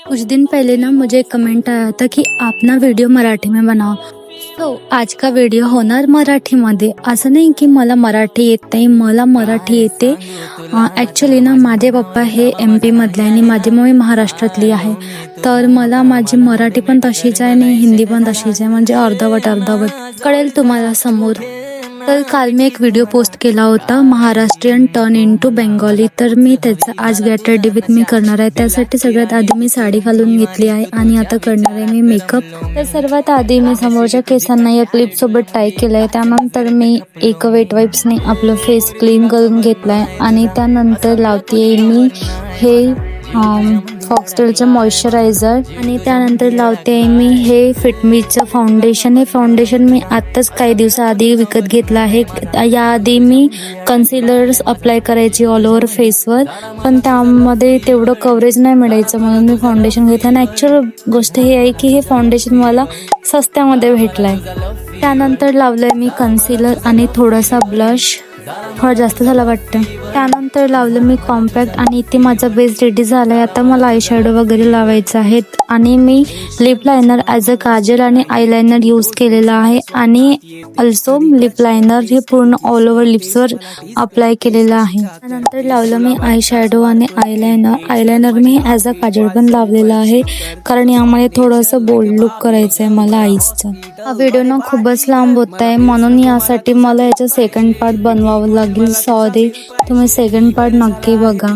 कुछ दिन पहले ना मुझे एक कमेंट आया था कि आप ना वीडियो मराठी में बनाओ। तो आज का व्हिडिओ होणार मराठीमध्ये। असं नाही की मला मराठी येत नाही, मला मराठी येते। ॲक्च्युली ना माझे पप्पा हे MP मधले आणि माझी मम्मी महाराष्ट्रातली आहे, तर मला माझी मराठी पण तशीच आहे आणि हिंदी पण तशीच आहे, म्हणजे अर्धवट अर्धवट कळेल तुम्हाला समोर। तर काल मी एक व्हिडिओ पोस्ट केला होता, महाराष्ट्रीयन टर्न इनटू बेंगॉली। तर मी त्याचा आज गेट रेडी विथ मी करणार आहे। त्यासाठी सगळ्यात आधी मी साडी घालून घेतली आहे आणि आता करणार आहे मी मेकअप। तर सर्वात आधी मी समोरच्या केसांना या क्लिप सोबत टाय केलंय। त्यानंतर मी एक वेट वाईप्सने आपलं फेस क्लीन करून घेतलाय आणि त्यानंतर लावते मी हे फॉक्सटेलचं मॉइश्चरायझर आणि त्यानंतर लावते मी हे फिटमीचं फाउंडेशन। हे फाउंडेशन मी आत्ताच काही दिवसाआधी विकत घेतलं आहे। याआधी मी कन्सिलर्स अप्लाय करायची ऑल ओव्हर फेसवर, पण त्यामध्ये तेवढं कव्हरेज नाही मिळायचं, म्हणून मी फाउंडेशन घेतलं। आणि ॲक्च्युअल गोष्ट ही आहे की हे फाउंडेशन मला स्वस्त्यामध्ये भेटलं आहे। त्यानंतर लावलं मी कन्सिलर आणि थोडासा ब्लश, थोडा जास्त झाला वाटतं। त्यानंतर लावलं मी कॉम्पॅक्ट आणि इथे माझा बेस रेडी झाला आहे। आता मला आय शॅडो वगैरे लावायचं आहे आणि मी lip liner as a kajal आणि आयलायनर यूज केलेला आहे आणि ऑल्सो लिप लायनर हे पूर्ण ऑल ओव्हर लिप्सवर अप्लाय केलेलं आहे। त्यानंतर लावलं मी आय शॅडो आणि eyeliner me as a Kajal पण लावलेला आहे, कारण यामध्ये थोडंसं बोल्ड लुक करायचं आहे मला आईजचं। हा व्हिडिओ ना खूपच लांब होत आहे, म्हणून यासाठी मला याचा सेकंड पार्ट बनवावं लागेल। सॉरी, तुम्ही सेकंड पार्ट नक्की बघा।